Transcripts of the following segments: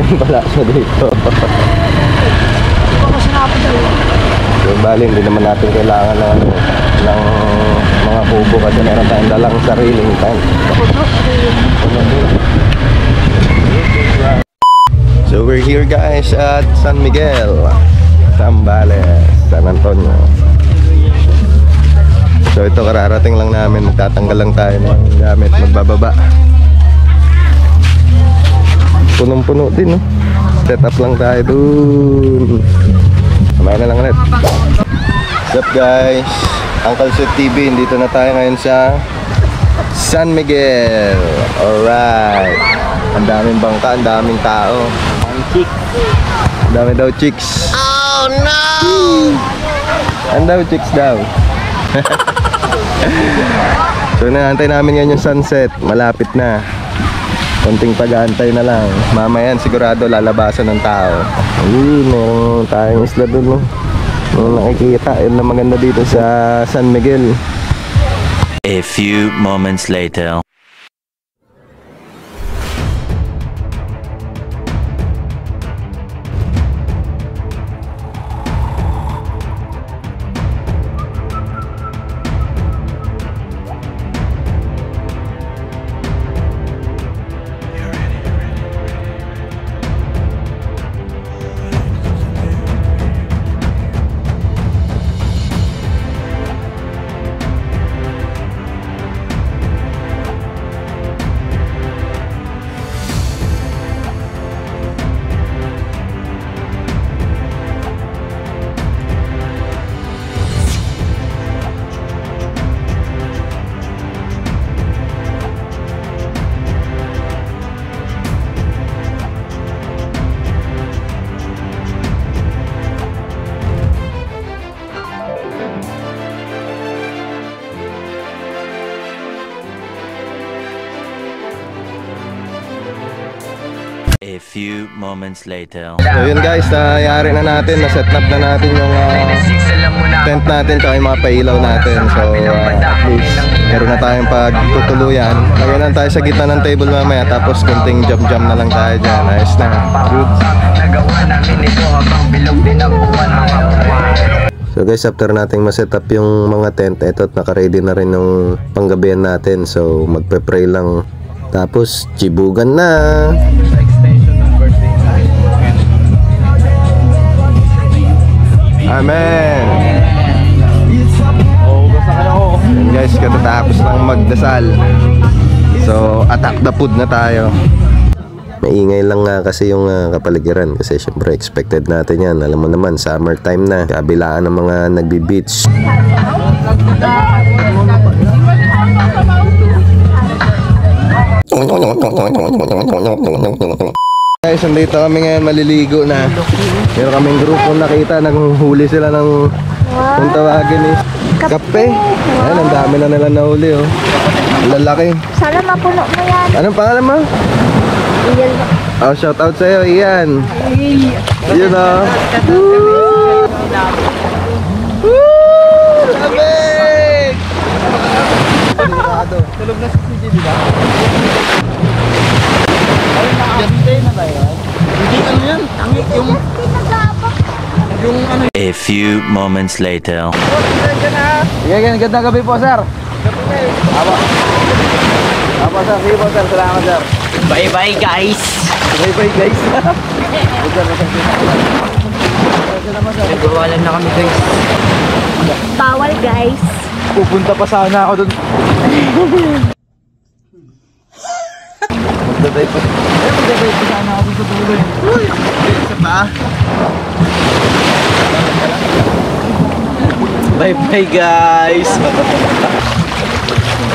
rin pala siya dito. So bali, hindi naman natin kailangan ng, ng mga kubo kasi meron tayong dalang sariling tent. So we're here guys at San Miguel, Zambales, San Antonio. So ito kararating lang namin, magtatanggal lang tayo ng gamit, magbababa. Punong-puno din, no? Set up lang tayo dun. Kamay na lang ulit. What's up guys? Uncle Sweet TV, dito na tayo ngayon sa San Miguel. Alright. Ang daming bangka, ang daming tao. Ang dami daw chicks. Oh no! Ang daw chicks daw. So naantay namin ngayon yung sunset. Malapit na. Konting pag-aantay na lang. Mamayan sigurado lalabasan ng tao. Ayun, meron tayong isla dun, no? Nakikita, yun na maganda dito sa San Miguel. A few moments later. A few moments later. So yun guys, nayari na natin, na-set up na natin yung tent natin tsaka yung mga pailaw natin. So at least meron na tayong pagtutuluyan. Ngayon lang tayo sa gitna ng table mamaya, tapos kunting jam-jam na lang tayo dyan. Ayos na. Good. So guys, after nating ma-set up yung mga tent, eto at naka-ready na rin yung panggabihan natin. So magpe-pray lang, tapos chibugan na. Amen. And guys, katatapos lang magdasal. So attack the food na tayo. Maingay lang nga kasi yung kapaligiran, kasi syempre expected natin yan. Alam mo naman, summer time na, kabilaan ng mga nagbi-beach. Guys, nandito kami ngayon, maliligo na. Meron kaming grupo nakita, nanghuli sila ng kung tawagin is kape. Ayan, ang dami na nila nahuli, oh. Lalaki. Sana mapuno mo yan. Anong pangalan mo? Iyan. Oh, shout out sa'yo, Ian. Yun, oh. Woo! Woo! Lamig! Tulog na si CJ, diba? A few moments later. Sige, gandang gabi po, sir. Apo, sir. Sige po, sir. Salamat, sir. Bye-bye guys. Bye-bye, guys. Nagwawalan na kami guys. Bawal guys. Pupunta pa sana ako dun. Magdadrive pa. Magdadrive pa sana ako dun sa tuloy. Uy! Isa pa. Bye-bye guys.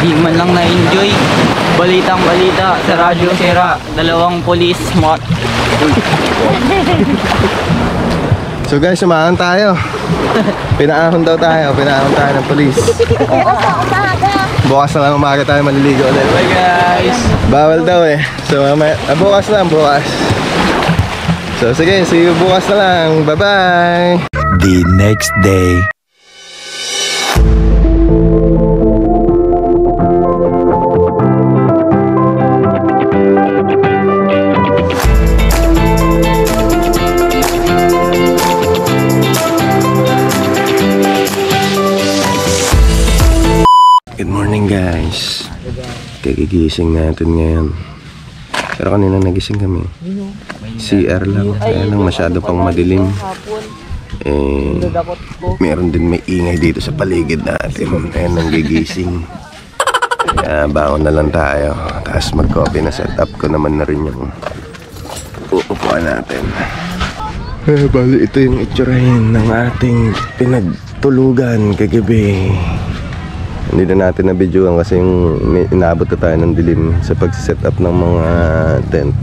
Di man lang na-enjoy. Balitang balita sa radyo sira. 2 polis smart. So guys, sumahan tayo. Pinaahon daw tayo. Pinaahon tayo ng polis. Bukas na lang umaga tayo maliligo ulit. Bye guys. Bawal daw eh. So bukas lang, bukas. So sige, see you bukas na lang. Bye-bye. The next day. Kagigising natin ngayon. Pero kanina nagising kami. CR lang. Kaya lang masyado pang madilim. Meron din may ingay dito sa paligid natin. Ayan, nanggigising. Kaya baon na lang tayo. Tapos mag-coffee na setup ko naman na rin yung uupuan natin. Bali, ito yung itsurahin ng ating pinagtulugan kagabi. Hindi na natin na-videoan kasi yung inaabot na tayo ng dilim sa pag-set up ng mga tent.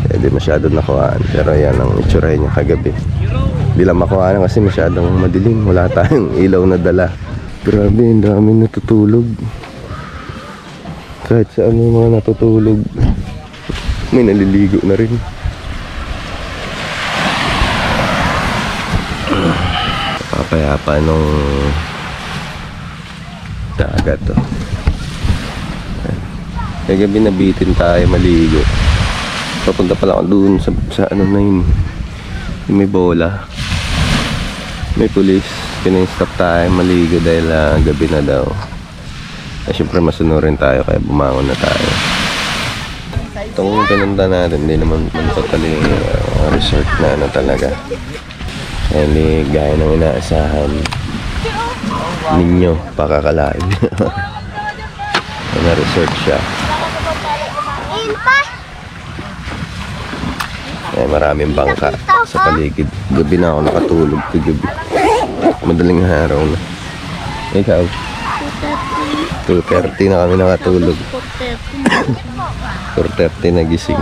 Kaya di masyado nakuhaan. Pero yan ang itsurahin niya kagabi. Di lang makuhaan kasi masyadong madilim. Wala tayong ilaw na dala. Grabe, ang daming natutulog. Kahit saan may mga natutulog. May naliligo na rin. Papayapa nung dagat to. Kagabi nabitin tayo maligo. Papunta pala ako doon sa ano na yun. Yung may bola. May pulis. Pina-stop tayo maligo dahil gabi na daw. Siyempre masunurin tayo kaya bumangon na tayo. Itong pinunta natin hindi naman totally resort na ano talaga. Hindi gaya ng inaasahan ninyo pakakalain. Na resort siya. Maraming bangka sa paligid. Gabi na ako nakatulog kagabi. Madaling araw na. Ikaw? 2:30 na kami nakatulog. 4:30 nagising.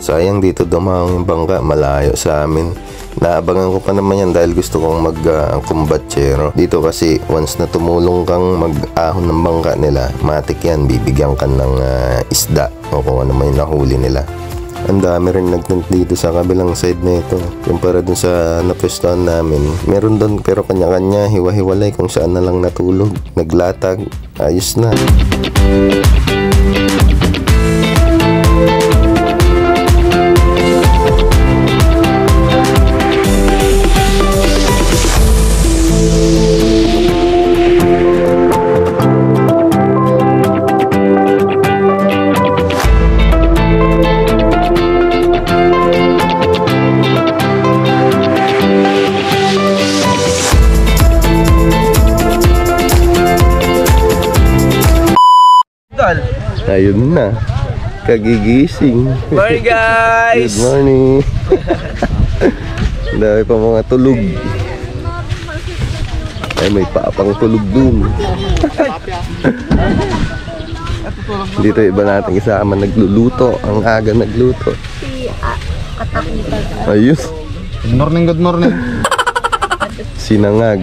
Sayang dito dumaong yung bangka, malayo sa amin. Naabangan ko pa naman yan dahil gusto kong mag-kumbatsero. Dito kasi once na tumulong kang mag-ahon ng bangka nila, matik yan, bibigyan ka ng isda o kung ano may nahuli nila. Ang dami rin nagtent dito sa kabilang side na ito. Kumpara dun sa napwestuhan namin, meron doon pero kanya-kanya, hiwa-hiwalay kung saan na lang natulog. Naglatag, ayos na. Ayun na, kagigising. Morning guys! Good morning. Dahil pa mga tulog. Ay, may papang tulog dun. Dito iba natin isama nagluluto. Ang aga nagluto. Si Katakitan. Ayos. Good morning, good morning. Sinangag.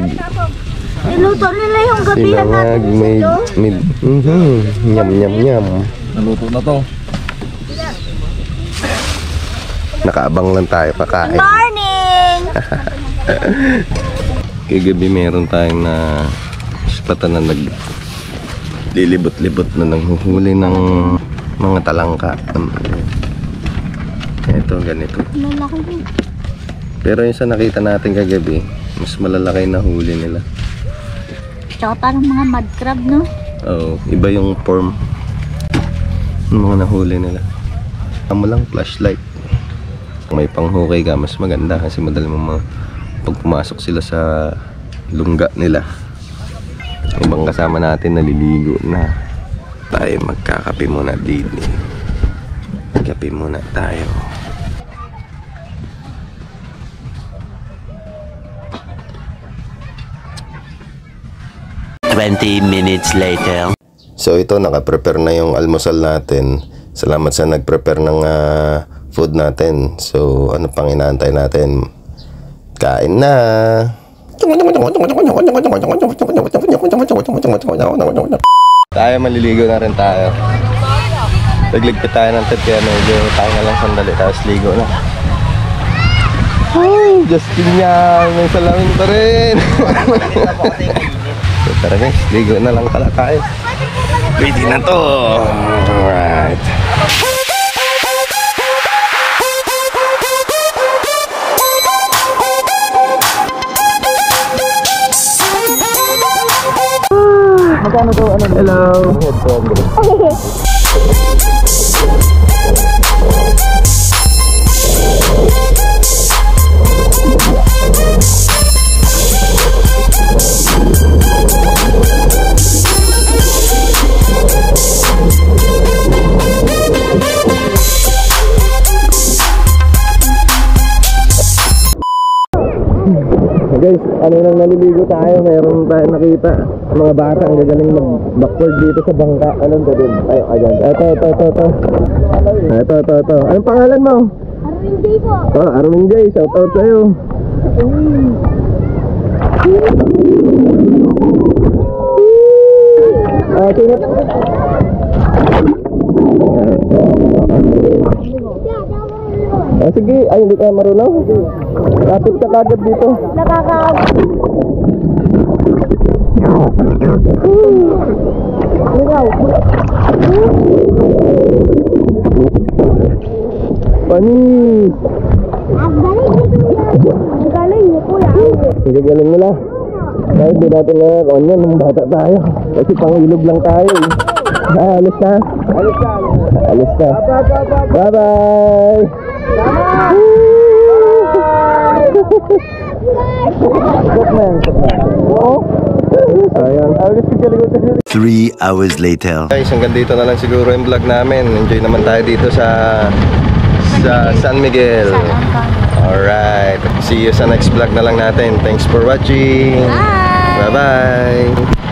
Niluto nila yung gabi na Sinangag, natin. nyam nyam nyam. Naluto na to. Nakaabang lang tayo pakain. Morning! Kagabi meron tayong na spatan na naglilibot-libot na nanghuhuli ng mga talangka. Ito, ganito. Malaki. Pero yung sa nakita natin kagabi, mas malalaki na huli nila. Tsaka parang mga mud crab, no? Oo, iba yung form ng mga nahuli nila. Tama lang, flashlight. May panghukay ka, mas maganda kasi madali mo pag pumasok sila sa lungga nila. Ibang kasama natin naliligo na. Tayo magkakape muna dito. Kape muna tayo. Minutes later. So ito, naka-prepare na yung almusal natin. Salamat sa nag-prepare ng food natin. So ano pang inaantay natin? Kain na! Tayo, maliligo na rin tayo. Nagligpit tayo ng tent kaya medyo tayo na lang sandali tapos ligo na. Ay, Justin yan! May salamin pa rin! So tara guys, ligo na lang pala tayo. Pwede na to. Alright. Magkano daw ano? Hello. Guys, ano nang naliligo tayo, mayroon tayong nakita mga bata ang gagaling mag-backboard dito sa bangka. Anong doon? Ay, ayan. Ito. Anong pangalan mo? Arwin Day po. Oh, Arwin J. Shout out sa'yo. Sino? Sige. Ay, hindi ka marunong. Lapit ka kagad dito. Panis! Ang galing ni Kuya. Sige, galing nila. Kahit di natin na kung yan, nung bata tayo. Kasi pangilog lang tayo eh. Alis ka? Alis ka. Bye-bye! Ayan. 3 hours later. Guys, hanggang dito na lang siguro yung vlog namin. Enjoy naman tayo dito sa San Miguel. Alright. See you sa next vlog na lang natin. Thanks for watching. Bye! Bye-bye.